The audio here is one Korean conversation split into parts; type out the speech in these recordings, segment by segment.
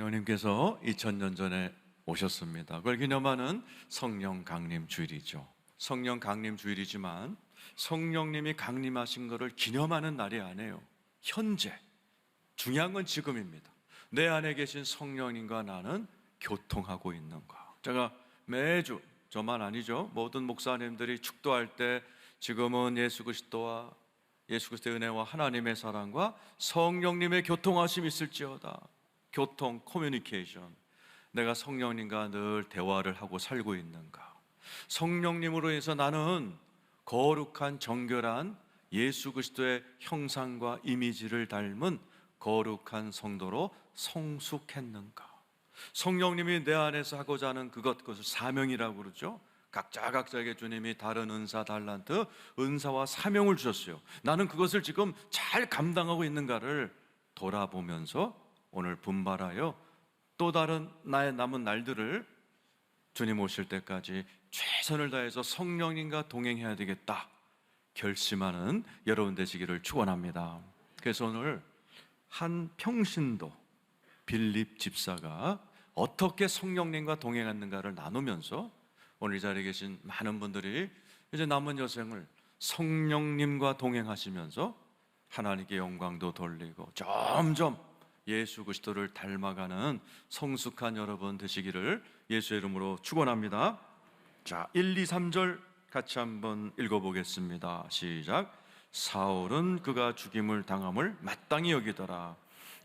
성령님께서 2000년 전에 오셨습니다. 그걸 기념하는 성령 강림 주일이죠. 성령 강림 주일이지만 성령님이 강림하신 것을 기념하는 날이 아니에요. 현재, 중요한 건 지금입니다. 내 안에 계신 성령님과 나는 교통하고 있는 거. 제가 매주, 저만 아니죠, 모든 목사님들이 축도할 때 지금은 예수 그리스도의 은혜와 하나님의 사랑과 성령님의 교통하심이 있을지어다. 교통, 커뮤니케이션. 내가 성령님과 늘 대화를 하고 살고 있는가? 성령님으로 해서 나는 거룩한 정결한 예수 그리스도의 형상과 이미지를 닮은 거룩한 성도로 성숙했는가? 성령님이 내 안에서 하고자 하는 그것을 사명이라고 그러죠. 각자에게 주님이 다른 은사, 달란트, 은사와 사명을 주셨어요. 나는 그것을 지금 잘 감당하고 있는가를 돌아보면서 오늘 분발하여 또 다른 나의 남은 날들을 주님 오실 때까지 최선을 다해서 성령님과 동행해야 되겠다 결심하는 여러분 되시기를 축원합니다. 그래서 오늘 한 평신도 빌립 집사가 어떻게 성령님과 동행했는가를 나누면서 오늘 이 자리에 계신 많은 분들이 이제 남은 여생을 성령님과 동행하시면서 하나님께 영광도 돌리고 점점 예수 그리스도를 닮아가는 성숙한 여러분 되시기를 예수의 이름으로 축원합니다. 자, 1, 2, 3절 같이 한번 읽어보겠습니다. 시작. 사울은 그가 죽임을 당함을 마땅히 여기더라.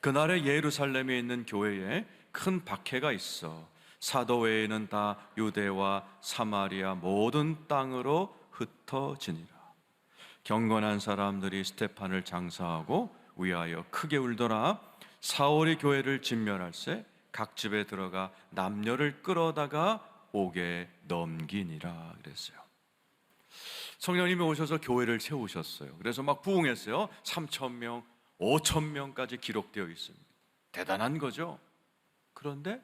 그날에 예루살렘에 있는 교회에 큰 박해가 있어 사도 외에는 다 유대와 사마리아 모든 땅으로 흩어지니라. 경건한 사람들이 스테판을 장사하고 위하여 크게 울더라. 사울이 교회를 진멸할세 각 집에 들어가 남녀를 끌어다가 옥에 넘기니라 그랬어요. 성령님이 오셔서 교회를 세우셨어요. 그래서 막 부흥했어요. 3,000명, 5,000명까지 기록되어 있습니다. 대단한 거죠. 그런데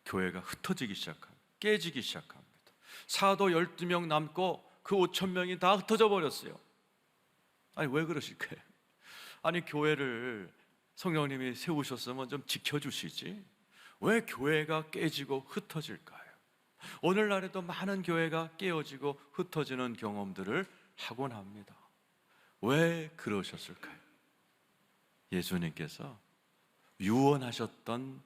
교회가 흩어지기 시작합니다. 깨지기 시작합니다. 사도 12명 남고 그 5,000명이 다 흩어져 버렸어요. 아니 왜 그러실까요? 아니 교회를 성령님이 세우셨으면 좀 지켜주시지 왜 교회가 깨지고 흩어질까요? 오늘날에도 많은 교회가 깨어지고 흩어지는 경험들을 하곤 합니다. 왜 그러셨을까요? 예수님께서 유언하셨던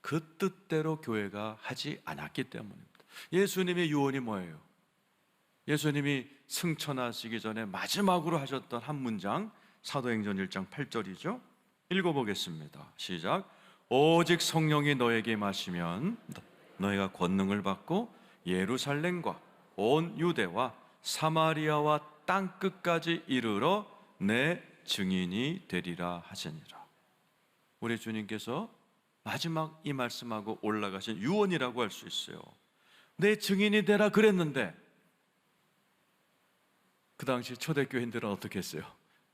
그 뜻대로 교회가 하지 않았기 때문입니다. 예수님의 유언이 뭐예요? 예수님이 승천하시기 전에 마지막으로 하셨던 한 문장, 사도행전 1장 8절이죠. 읽어보겠습니다. 시작. 오직 성령이 너에게 임하시면 너희가 권능을 받고 예루살렘과 온 유대와 사마리아와 땅끝까지 이르러 내 증인이 되리라 하시니라. 우리 주님께서 마지막 이 말씀하고 올라가신 유언이라고 할 수 있어요. 내 증인이 되라 그랬는데 그 당시 초대교인들은 어떻게 했어요?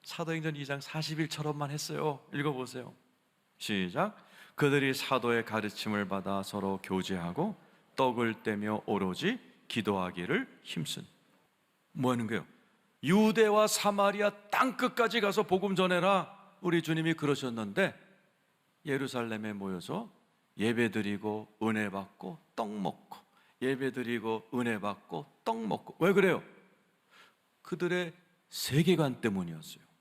사도행전 2장 40일처럼만 했어요. 읽어보세요. 시작. 그들이 사도의 가르침을 받아 서로 교제하고 떡을 떼며 오로지 기도하기를 힘쓴. 뭐 하는 거예요? 유대와 사마리아 땅끝까지 가서 복음 전해라. 우리 주님이 그러셨는데 예루살렘에 모여서 예배드리고 은혜 받고 떡 먹고 예배드리고 은혜 받고 떡 먹고. 왜 그래요? 그들의 세계관 때문이었어요.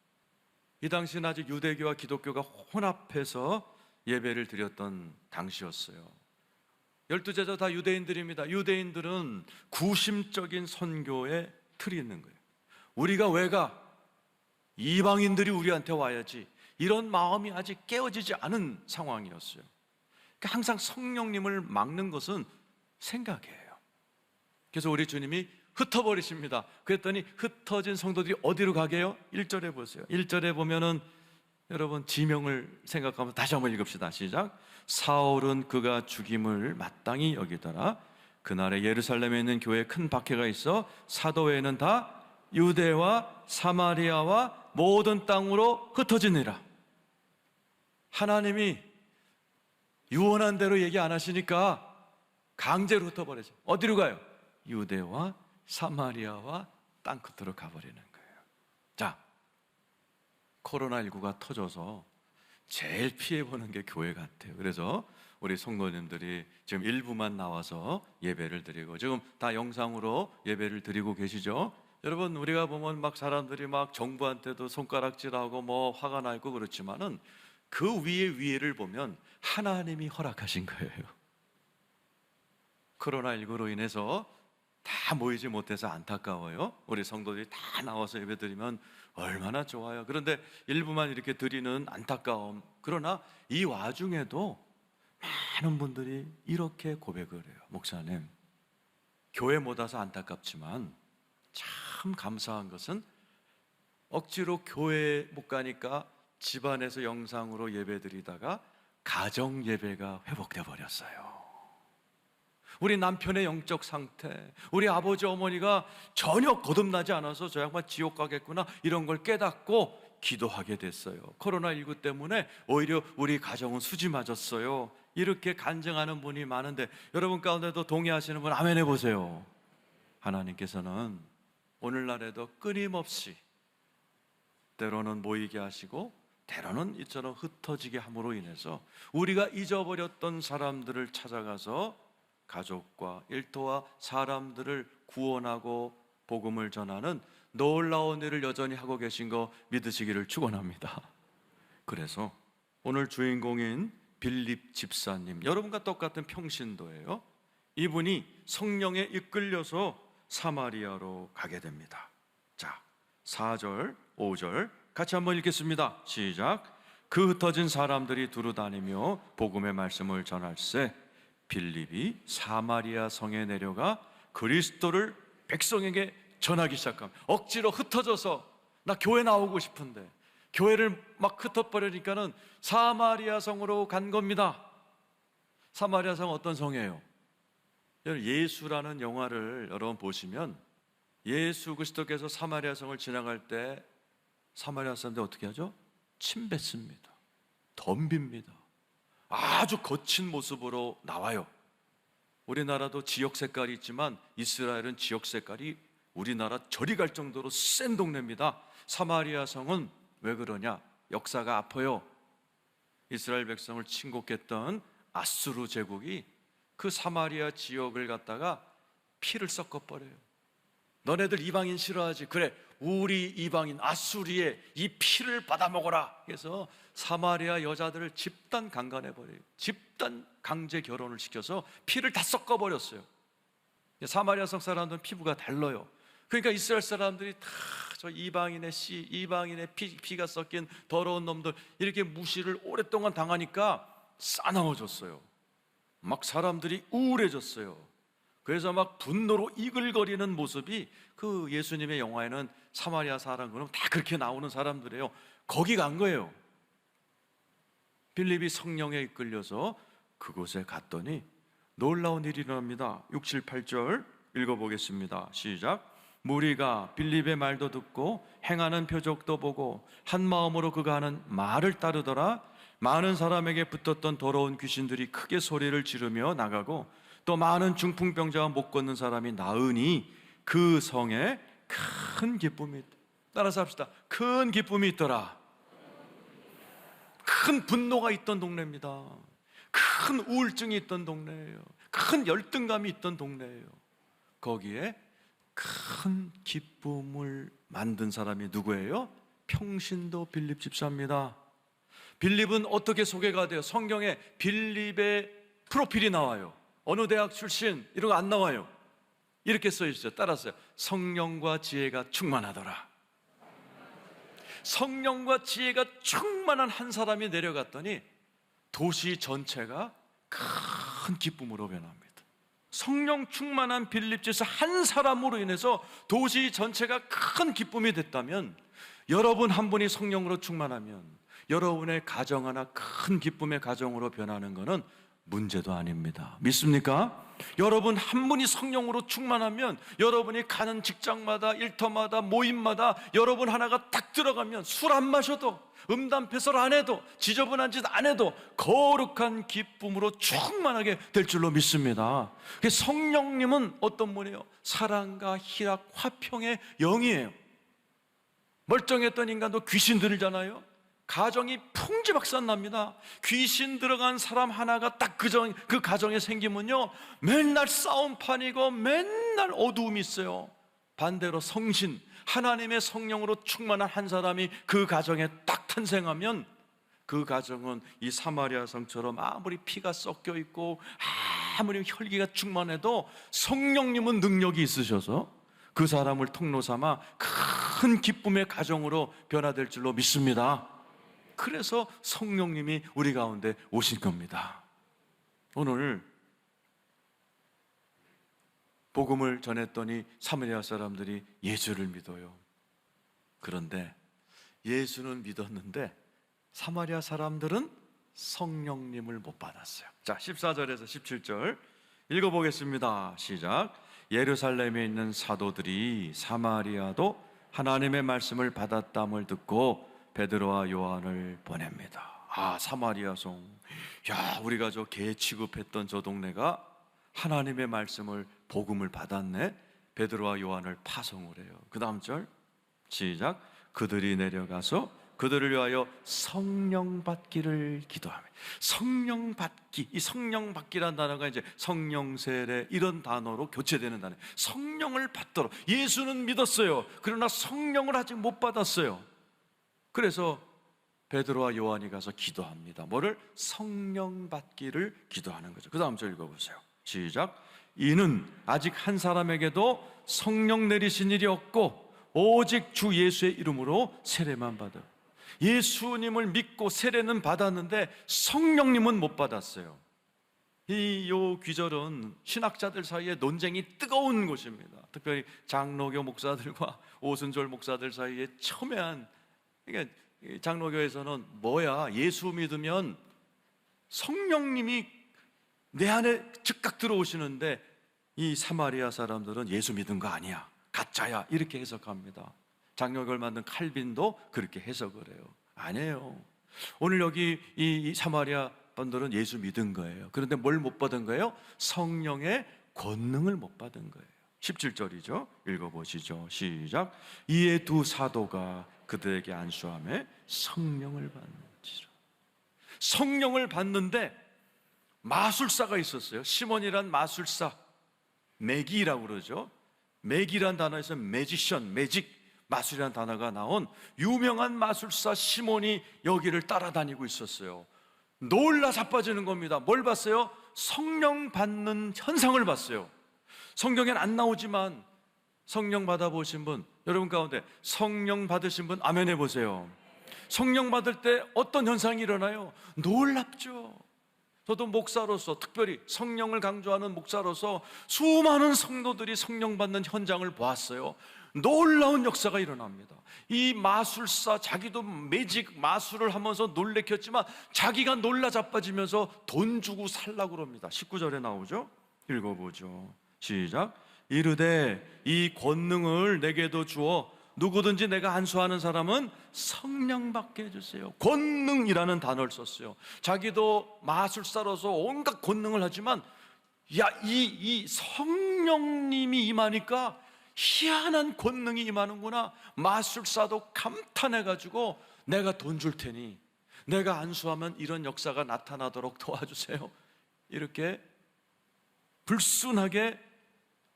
이 당시는 아직 유대교와 기독교가 혼합해서 예배를 드렸던 당시였어요. 12제자 다 유대인들입니다. 유대인들은 구심적인 선교의 틀이 있는 거예요. 우리가 왜 가? 이방인들이 우리한테 와야지. 이런 마음이 아직 깨어지지 않은 상황이었어요. 그러니까 항상 성령님을 막는 것은 생각이에요. 그래서 우리 주님이 흩어버리십니다. 그랬더니 흩어진 성도들이 어디로 가게요? 1절에 보세요. 1절에 보면은 여러분 지명을 생각하면 다시 한번 읽읍시다. 시작. 사울은 그가 죽임을 마땅히 여기더라. 그날에 예루살렘에 있는 교회에 큰 박해가 있어 사도 외에는 다 유대와 사마리아와 모든 땅으로 흩어지니라. 하나님이 유언한 대로 얘기 안 하시니까 강제로 흩어버리죠. 어디로 가요? 유대와 사마리아와 땅끝으로 가버리는 거예요. 자, 코로나19가 터져서 제일 피해보는 게 교회 같아요. 그래서 우리 성도님들이 지금 일부만 나와서 예배를 드리고, 지금 다 영상으로 예배를 드리고 계시죠? 여러분, 우리가 보면 막 사람들이 막 정부한테도 손가락질하고 뭐 화가 나 있고 그렇지만은 그 위에를 보면 하나님이 허락하신 거예요. 코로나19로 인해서 다 모이지 못해서 안타까워요. 우리 성도들이 다 나와서 예배드리면 얼마나 좋아요. 그런데 일부만 이렇게 드리는 안타까움. 그러나 이 와중에도 많은 분들이 이렇게 고백을 해요. 목사님, 교회 못 와서 안타깝지만 참 감사한 것은 억지로 교회 못 가니까 집안에서 영상으로 예배드리다가 가정 예배가 회복돼 버렸어요. 우리 남편의 영적 상태, 우리 아버지 어머니가 전혀 거듭나지 않아서 저 양반 지옥 가겠구나, 이런 걸 깨닫고 기도하게 됐어요. 코로나19 때문에 오히려 우리 가정은 수지 맞았어요. 이렇게 간증하는 분이 많은데, 여러분 가운데도 동의하시는 분 아멘 해보세요. 하나님께서는 오늘날에도 끊임없이 때로는 모이게 하시고 때로는 이처럼 흩어지게 함으로 인해서 우리가 잊어버렸던 사람들을 찾아가서 가족과 일터와 사람들을 구원하고 복음을 전하는 놀라운 일을 여전히 하고 계신 거 믿으시기를 축원합니다. 그래서 오늘 주인공인 빌립 집사님, 여러분과 똑같은 평신도예요. 이분이 성령에 이끌려서 사마리아로 가게 됩니다. 자, 4절, 5절 같이 한번 읽겠습니다. 시작. 그 흩어진 사람들이 두루 다니며 복음의 말씀을 전할세 빌립이 사마리아 성에 내려가 그리스도를 백성에게 전하기 시작합니다. 억지로 흩어져서 나 교회 나오고 싶은데 교회를 막 흩어버리니까는 사마리아 성으로 간 겁니다. 사마리아 성 어떤 성이에요? 예수라는 영화를 여러분 보시면 예수 그리스도께서 사마리아 성을 지나갈 때 사마리아 사람들 어떻게 하죠? 침 뱉습니다. 덤빕니다. 아주 거친 모습으로 나와요. 우리나라도 지역 색깔이 있지만 이스라엘은 지역 색깔이 우리나라 저리 갈 정도로 센 동네입니다. 사마리아 성은 왜 그러냐? 역사가 아파요. 이스라엘 백성을 침공했던 아수르 제국이 그 사마리아 지역을 갖다가 피를 섞어버려요. 너네들 이방인 싫어하지? 그래, 우리 이방인 아수리의 이 피를 받아먹어라. 그래서 사마리아 여자들을 집단 강간해버려요. 집단 강제 결혼을 시켜서 피를 다 섞어버렸어요. 사마리아 성 사람들은 피부가 달라요. 그러니까 이스라엘 사람들이 다 저 이방인의 이방인의 피가 섞인 더러운 놈들 이렇게 무시를 오랫동안 당하니까 싸나워졌어요. 막 사람들이 우울해졌어요. 그래서 막 분노로 이글거리는 모습이 그 예수님의 영화에는 사마리아 사람 그러면 다 그렇게 나오는 사람들이에요. 거기 간 거예요. 빌립이 성령에 이끌려서 그곳에 갔더니 놀라운 일이 일어납니다. 6, 7, 8절 읽어보겠습니다. 시작. 무리가 빌립의 말도 듣고 행하는 표적도 보고 한 마음으로 그가 하는 말을 따르더라. 많은 사람에게 붙었던 더러운 귀신들이 크게 소리를 지르며 나가고 또 많은 중풍병자와 못 걷는 사람이 나으니 그 성에 큰 기쁨이 있다. 따라서 합시다. 큰 기쁨이 있더라. 큰 분노가 있던 동네입니다. 큰 우울증이 있던 동네예요. 큰 열등감이 있던 동네예요. 거기에 큰 기쁨을 만든 사람이 누구예요? 평신도 빌립 집사입니다. 빌립은 어떻게 소개가 돼요? 성경에 빌립의 프로필이 나와요. 어느 대학 출신 이런 거 안 나와요. 이렇게 써 있어요. 따라서요. 성령과 지혜가 충만하더라. 성령과 지혜가 충만한 한 사람이 내려갔더니 도시 전체가 큰 기쁨으로 변합니다. 성령 충만한 빌립 집사 한 사람으로 인해서 도시 전체가 큰 기쁨이 됐다면, 여러분 한 분이 성령으로 충만하면 여러분의 가정 하나 큰 기쁨의 가정으로 변하는 것은 문제도 아닙니다. 믿습니까? 여러분 한 분이 성령으로 충만하면 여러분이 가는 직장마다 일터마다 모임마다 여러분 하나가 딱 들어가면 술 안 마셔도 음담 패설 안 해도 지저분한 짓 안 해도 거룩한 기쁨으로 충만하게 될 줄로 믿습니다. 성령님은 어떤 분이에요? 사랑과 희락, 화평의 영이에요. 멀쩡했던 인간도 귀신 들잖아요. 가정이 풍지박산납니다. 귀신 들어간 사람 하나가 딱 그 가정에 생기면요, 맨날 싸움판이고 맨날 어두움이 있어요. 반대로 성신, 하나님의 성령으로 충만한 한 사람이 그 가정에 딱 탄생하면 그 가정은 이 사마리아 성처럼 아무리 피가 섞여 있고 아무리 혈기가 충만해도 성령님은 능력이 있으셔서 그 사람을 통로 삼아 큰 기쁨의 가정으로 변화될 줄로 믿습니다. 그래서 성령님이 우리 가운데 오신 겁니다. 오늘 복음을 전했더니 사마리아 사람들이 예수를 믿어요. 그런데 예수는 믿었는데 사마리아 사람들은 성령님을 못 받았어요. 자, 14절에서 17절 읽어보겠습니다. 시작. 예루살렘에 있는 사도들이 사마리아도 하나님의 말씀을 받았담을 듣고 베드로와 요한을 보냅니다. 사마리아 성, 우리가 저 개 취급했던 저 동네가 하나님의 말씀을, 복음을 받았네. 베드로와 요한을 파송을 해요. 그 다음 절 시작. 그들이 내려가서 그들을 위하여 성령 받기를 기도하며. 성령 받기, 이 성령 받기란 단어가 이제 성령 세례 이런 단어로 교체되는 단어예요. 성령을 받도록. 예수는 믿었어요. 그러나 성령을 아직 못 받았어요. 그래서 베드로와 요한이 가서 기도합니다. 뭐를? 성령 받기를 기도하는 거죠. 그 다음 절 읽어보세요. 시작. 이는 아직 한 사람에게도 성령 내리신 일이 없고 오직 주 예수의 이름으로 세례만 받아. 예수님을 믿고 세례는 받았는데 성령님은 못 받았어요. 요 귀절은 신학자들 사이에 논쟁이 뜨거운 곳입니다. 특별히 장로교 목사들과 오순절 목사들 사이에 첨예한. 그러니까 장로교에서는 뭐야, 예수 믿으면 성령님이 내 안에 즉각 들어오시는데 이 사마리아 사람들은 예수 믿은 거 아니야, 가짜야, 이렇게 해석합니다. 장로교를 만든 칼빈도 그렇게 해석을 해요. 아니에요. 오늘 여기 이 사마리아 분들은 예수 믿은 거예요. 그런데 뭘 못 받은 거예요? 성령의 권능을 못 받은 거예요. 17절이죠. 읽어보시죠. 시작. 이에 두 사도가 그들에게 안수하며 성령을 받는지라. 성령을 받는데 마술사가 있었어요. 시몬이란 마술사, 매기라고 그러죠. 매기란 단어에서 매지션, 매직, 마술이라는 단어가 나온 유명한 마술사 시몬이 여기를 따라다니고 있었어요. 놀라 자빠지는 겁니다. 뭘 봤어요? 성령 받는 현상을 봤어요. 성경엔 안 나오지만 성령 받아보신 분, 여러분 가운데 성령 받으신 분 아멘 해보세요. 성령 받을 때 어떤 현상이 일어나요? 놀랍죠. 저도 목사로서, 특별히 성령을 강조하는 목사로서 수많은 성도들이 성령 받는 현장을 보았어요. 놀라운 역사가 일어납니다. 이 마술사, 자기도 매직 마술을 하면서 놀래켰지만 자기가 놀라 자빠지면서 돈 주고 살라고 그럽니다. 19절에 나오죠. 읽어보죠. 시작. 이르되 이 권능을 내게도 주어 누구든지 내가 안수하는 사람은 성령 받게 해주세요. 권능이라는 단어를 썼어요. 자기도 마술사로서 온갖 권능을 하지만 이 성령님이 임하니까 희한한 권능이 임하는구나. 마술사도 감탄해가지고 내가 돈 줄 테니 내가 안수하면 이런 역사가 나타나도록 도와주세요. 이렇게 불순하게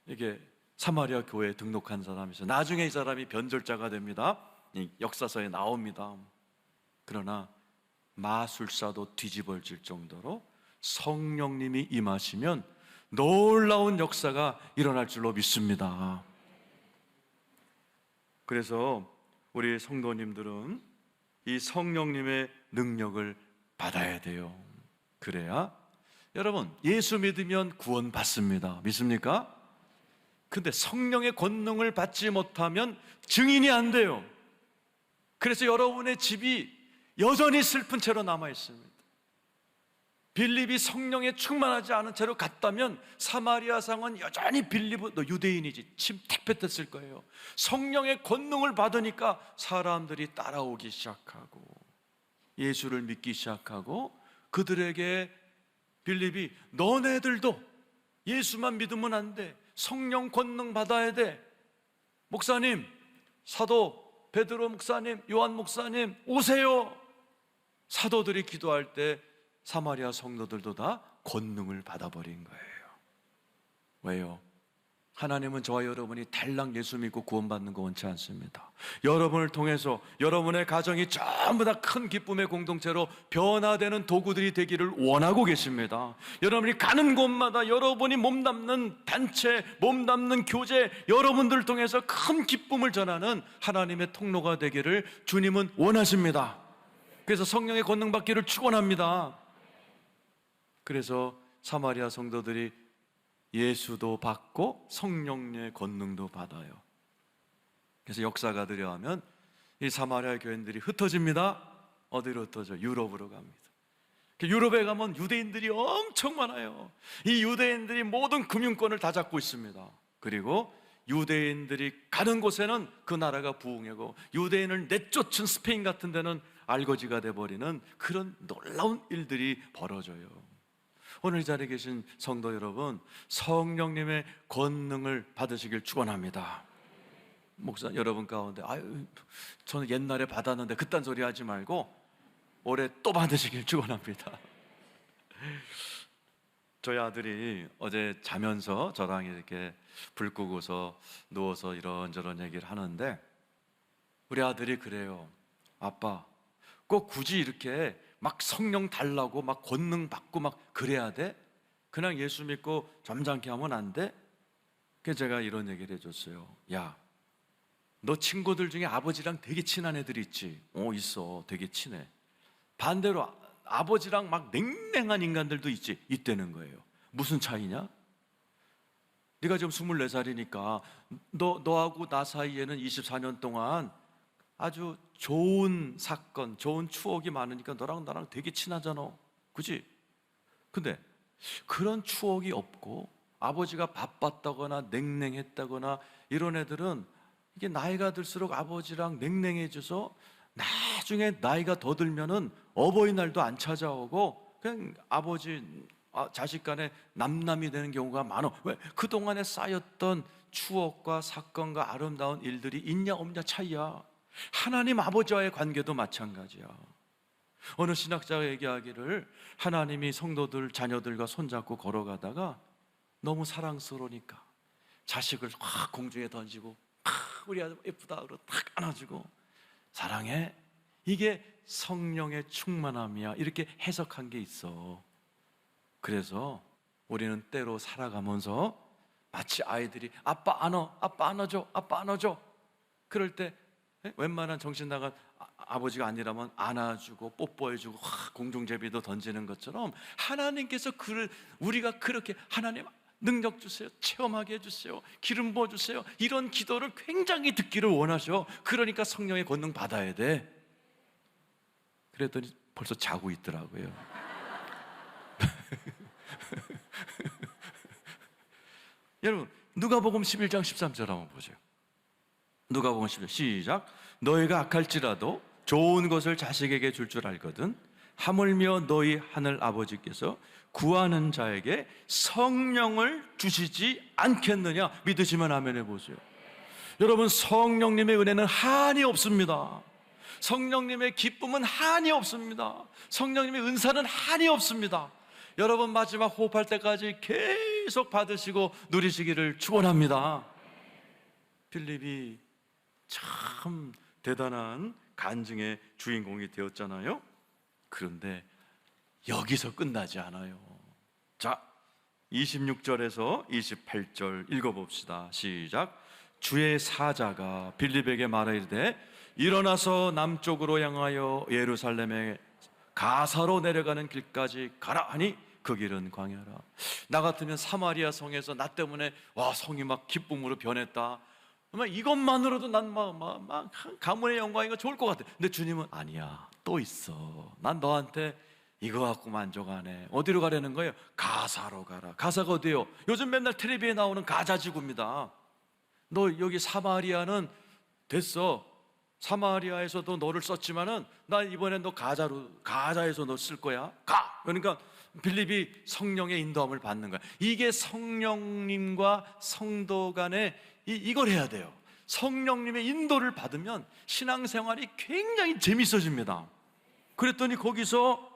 이게 사마리아 교회에 등록한 사람이 있어요. 나중에 이 사람이 변절자가 됩니다. 역사서에 나옵니다. 그러나 마술사도 뒤집어질 정도로 성령님이 임하시면 놀라운 역사가 일어날 줄로 믿습니다. 그래서 우리 성도님들은 이 성령님의 능력을 받아야 돼요. 그래야 여러분, 예수 믿으면 구원 받습니다. 믿습니까? 근데 성령의 권능을 받지 못하면 증인이 안 돼요. 그래서 여러분의 집이 여전히 슬픈 채로 남아 있습니다. 빌립이 성령에 충만하지 않은 채로 갔다면 사마리아 상은 여전히 빌립은 너 유대인이지 침택했을 거예요. 성령의 권능을 받으니까 사람들이 따라오기 시작하고 예수를 믿기 시작하고 그들에게 빌립이 너네들도 예수만 믿으면 안 돼. 성령 권능 받아야 돼. 목사님, 사도 베드로 목사님, 요한 목사님 오세요. 사도들이 기도할 때 사마리아 성도들도 다 권능을 받아버린 거예요. 왜요? 하나님은 저와 여러분이 달랑 예수 믿고 구원받는 거 원치 않습니다. 여러분을 통해서 여러분의 가정이 전부 다 큰 기쁨의 공동체로 변화되는 도구들이 되기를 원하고 계십니다. 여러분이 가는 곳마다 여러분이 몸담는 단체, 몸담는 교제, 여러분들을 통해서 큰 기쁨을 전하는 하나님의 통로가 되기를 주님은 원하십니다. 그래서 성령의 권능 받기를 축원합니다. 그래서 사마리아 성도들이 예수도 받고 성령의 권능도 받아요. 그래서 역사가들이 하면 이 사마리아 교인들이 흩어집니다. 어디로 흩어져? 유럽으로 갑니다. 유럽에 가면 유대인들이 엄청 많아요. 이 유대인들이 모든 금융권을 다 잡고 있습니다. 그리고 유대인들이 가는 곳에는 그 나라가 부흥하고, 유대인을 내쫓은 스페인 같은 데는 알거지가 돼버리는 그런 놀라운 일들이 벌어져요. 오늘 이 자리에 계신 성도 여러분, 성령님의 권능을 받으시길 축원합니다. 목사 여러분 가운데 저는 옛날에 받았는데 그딴 소리 하지 말고 올해 또 받으시길 축원합니다. 저희 아들이 어제 자면서 저랑 이렇게 불 끄고서 누워서 이런저런 얘기를 하는데, 우리 아들이 그래요. 아빠, 꼭 굳이 이렇게 막 성령 달라고 막 권능 받고 막 그래야 돼? 그냥 예수 믿고 점잖게 하면 안 돼? 그래서 제가 이런 얘기를 해줬어요. 야, 너 친구들 중에 아버지랑 되게 친한 애들 있지? 있어. 되게 친해. 반대로 아버지랑 막 냉랭한 인간들도 있다는 거예요. 무슨 차이냐? 네가 지금 24살이니까 너하고 나 사이에는 24년 동안 아주 좋은 사건, 좋은 추억이 많으니까 너랑 나랑 되게 친하잖아. 그치? 근데 그런 추억이 없고 아버지가 바빴다거나 냉랭했다거나 이런 애들은 이게 나이가 들수록 아버지랑 냉랭해져서 나중에 나이가 더 들면은 어버이날도 안 찾아오고 그냥 아버지 자식 간에 남남이 되는 경우가 많아. 왜? 그동안에 쌓였던 추억과 사건과 아름다운 일들이 있냐 없냐 차이야. 하나님 아버지와의 관계도 마찬가지야. 어느 신학자가 얘기하기를, 하나님이 성도들 자녀들과 손잡고 걸어가다가 너무 사랑스러우니까 자식을 확 공중에 던지고 우리 아들 예쁘다 그러고 탁 안아주고 사랑해, 이게 성령의 충만함이야, 이렇게 해석한 게 있어. 그래서 우리는 때로 살아가면서 마치 아이들이 아빠 안아, 아빠 안아줘, 아빠 안아줘, 그럴 때 웬만한 정신 나간 아버지가 아니라면 안아주고 뽀뽀해주고 공중제비도 던지는 것처럼, 하나님께서 우리가 그렇게 하나님 능력 주세요, 체험하게 해주세요, 기름 부어주세요, 이런 기도를 굉장히 듣기를 원하셔. 그러니까 성령의 권능 받아야 돼. 그랬더니 벌써 자고 있더라고요. 여러분, 누가복음 11장 13절 한번 보세요. 누가복음 11장 시작. 너희가 악할지라도 좋은 것을 자식에게 줄 알거든 하물며 너희 하늘 아버지께서 구하는 자에게 성령을 주시지 않겠느냐. 믿으시면 아멘 해보세요. 여러분, 성령님의 은혜는 한이 없습니다. 성령님의 기쁨은 한이 없습니다. 성령님의 은사는 한이 없습니다. 여러분, 마지막 호흡할 때까지 계속 받으시고 누리시기를 축원합니다. 빌립이 참 대단한 간증의 주인공이 되었잖아요. 그런데 여기서 끝나지 않아요. 자, 26절에서 28절 읽어봅시다. 시작. 주의 사자가 빌립에게 말하이르되 일어나서 남쪽으로 향하여 예루살렘에 가사로 내려가는 길까지 가라 하니 그 길은 광야라. 나 같으면 사마리아 성에서 나 때문에 성이 막 기쁨으로 변했다, 이것만으로도 난 막 가문의 영광이가 좋을 것 같아. 근데 주님은 아니야, 또 있어. 난 너한테 이거 갖고 만족 안 해. 어디로 가려는 거예요? 가사로 가라. 가사가 어디예요? 요즘 맨날 텔레비에 나오는 가자 지구입니다. 너 여기 사마리아는 됐어. 사마리아에서도 너를 썼지만은 나 이번엔 너 가자에서 너 쓸 거야. 가. 그러니까 빌립이 성령의 인도함을 받는 거야. 이게 성령님과 성도 간에 이걸 해야 돼요. 성령님의 인도를 받으면 신앙생활이 굉장히 재밌어집니다. 그랬더니 거기서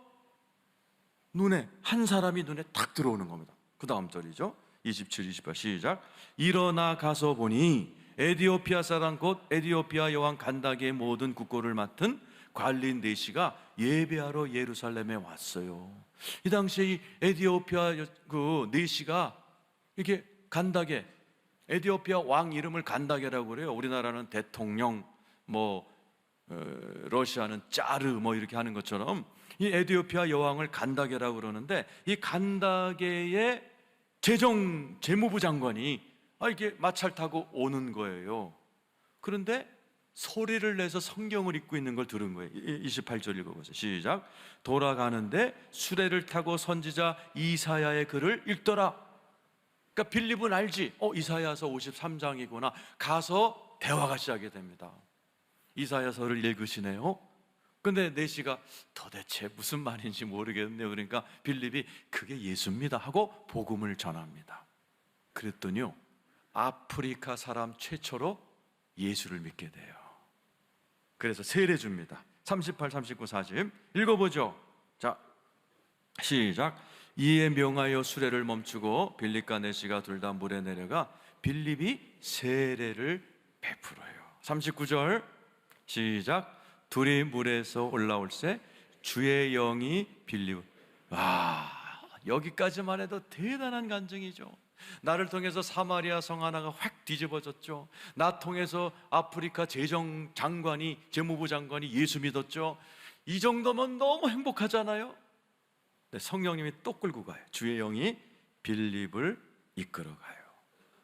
한 사람이 눈에 탁 들어오는 겁니다. 그 다음 절이죠. 27, 28 시작. 일어나 가서 보니 에디오피아 사람 곧 에디오피아 여왕 간다게의 모든 국고를 맡은 관리인 네시가 예배하러 예루살렘에 왔어요. 이 당시에 이 에디오피아 그 네시가 이렇게 간다게, 에디오피아 왕 이름을 간다게라고 그래요. 우리나라는 대통령, 러시아는 짜르 이렇게 하는 것처럼 이 에디오피아 여왕을 간다게라고 그러는데, 이 간다게의 재무부 장관이 이렇게 마차를 타고 오는 거예요. 그런데 소리를 내서 성경을 읽고 있는 걸 들은 거예요. 28절 읽어보세요. 시작. 돌아가는데 수레를 타고 선지자 이사야의 글을 읽더라. 그러니까 빌립은 알지. 이사야서 53장이구나. 가서 대화가 시작이 됩니다. 이사야서를 읽으시네요. 근데 네시가 도대체 무슨 말인지 모르겠네요. 그러니까 빌립이 그게 예수입니다 하고 복음을 전합니다. 그랬더니요, 아프리카 사람 최초로 예수를 믿게 돼요. 그래서 세례 줍니다. 38, 39, 40 읽어보죠. 자, 시작. 이에 명하여 수레를 멈추고 빌립과 네시가 둘 다 물에 내려가 빌립이 세례를 베풀어요. 39절 시작. 둘이 물에서 올라올새 주의 영이 빌립. 여기까지만 해도 대단한 간증이죠. 나를 통해서 사마리아 성 하나가 확 뒤집어졌죠. 나 통해서 아프리카 재무부 장관이 예수 믿었죠. 이 정도면 너무 행복하잖아요. 네, 성령님이 또 끌고 가요. 주의 영이 빌립을 이끌어가요.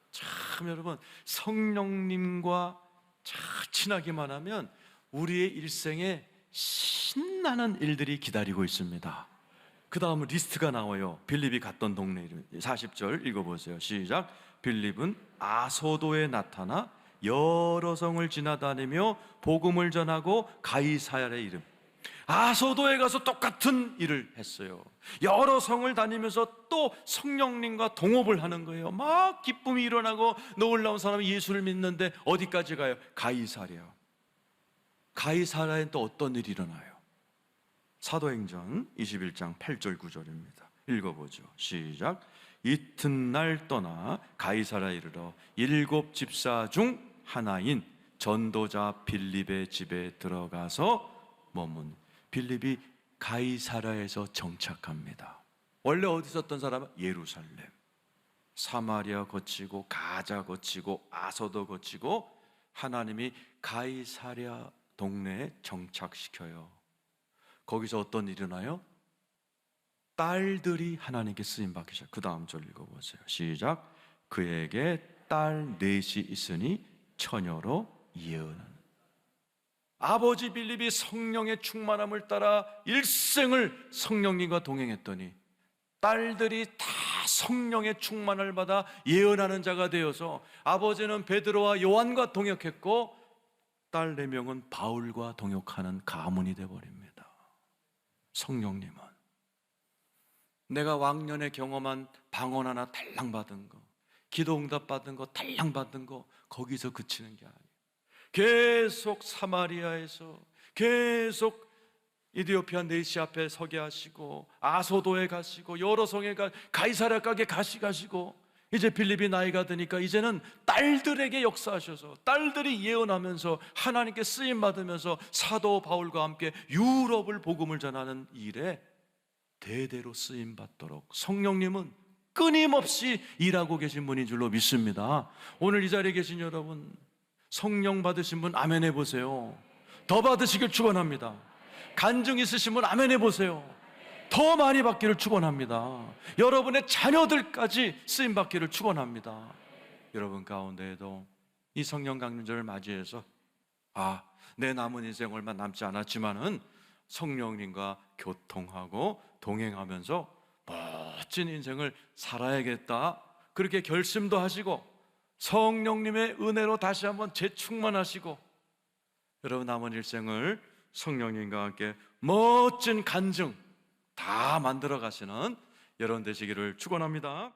참 여러분, 성령님과 친하기만 하면 우리의 일생에 신나는 일들이 기다리고 있습니다. 그 다음은 리스트가 나와요. 빌립이 갔던 동네 이름. 40절 읽어보세요. 시작. 빌립은 아소도에 나타나 여러 성을 지나다니며 복음을 전하고 가이사랴의 이름. 아소도에 가서 똑같은 일을 했어요. 여러 성을 다니면서 또 성령님과 동업을 하는 거예요. 막 기쁨이 일어나고 놀라운 사람이 예수를 믿는데 어디까지 가요? 가이사랴. 가이사랴엔 또 어떤 일이 일어나요? 사도행전 21장 8절 9절입니다. 읽어보죠. 시작. 이튿날 떠나 가이사랴 이르러 7 집사 중 하나인 전도자 빌립의 집에 들어가서 머문. 빌립이 가이사랴에서 정착합니다. 원래 어디 있었던 사람은 예루살렘, 사마리아 거치고 가자 거치고 아소도 거치고 하나님이 가이사랴 동네에 정착시켜요. 거기서 어떤 일이 일어나요? 딸들이 하나님께 쓰임받기 시작. 그 다음 절 읽어보세요. 시작. 그에게 딸 넷이 있으니 처녀로 예언은. 아버지 빌립이 성령의 충만함을 따라 일생을 성령님과 동행했더니 딸들이 다 성령의 충만을 받아 예언하는 자가 되어서 아버지는 베드로와 요한과 동역했고 딸 4명은 바울과 동역하는 가문이 되어버립니다. 성령님은 내가 왕년에 경험한 방언 하나 달랑 받은 거, 기도 응답 받은 거 달랑 받은 거 거기서 그치는 게 아니에요. 계속 사마리아에서 계속 이디오피아 네시 앞에 서게 하시고 아소도에 가시고 여러 성에 가이사랴 가게 가시고 이제 빌립이 나이가 드니까 이제는 딸들에게 역사하셔서 딸들이 예언하면서 하나님께 쓰임 받으면서 사도 바울과 함께 유럽을 복음을 전하는 일에 대대로 쓰임 받도록 성령님은 끊임없이 일하고 계신 분인 줄로 믿습니다. 오늘 이 자리에 계신 여러분, 성령 받으신 분 아멘 해보세요. 더 받으시길 축원합니다. 간증 있으신 분 아멘 해보세요. 더 많이 받기를 축원합니다. 여러분의 자녀들까지 쓰임 받기를 축원합니다. 여러분 가운데에도 이 성령 강림절을 맞이해서 내 남은 인생 얼마 남지 않았지만은 성령님과 교통하고 동행하면서 멋진 인생을 살아야겠다, 그렇게 결심도 하시고 성령님의 은혜로 다시 한번 재충만하시고 여러분 남은 일생을 성령님과 함께 멋진 간증 다 만들어 가시는 여러분 되시기를 축원합니다.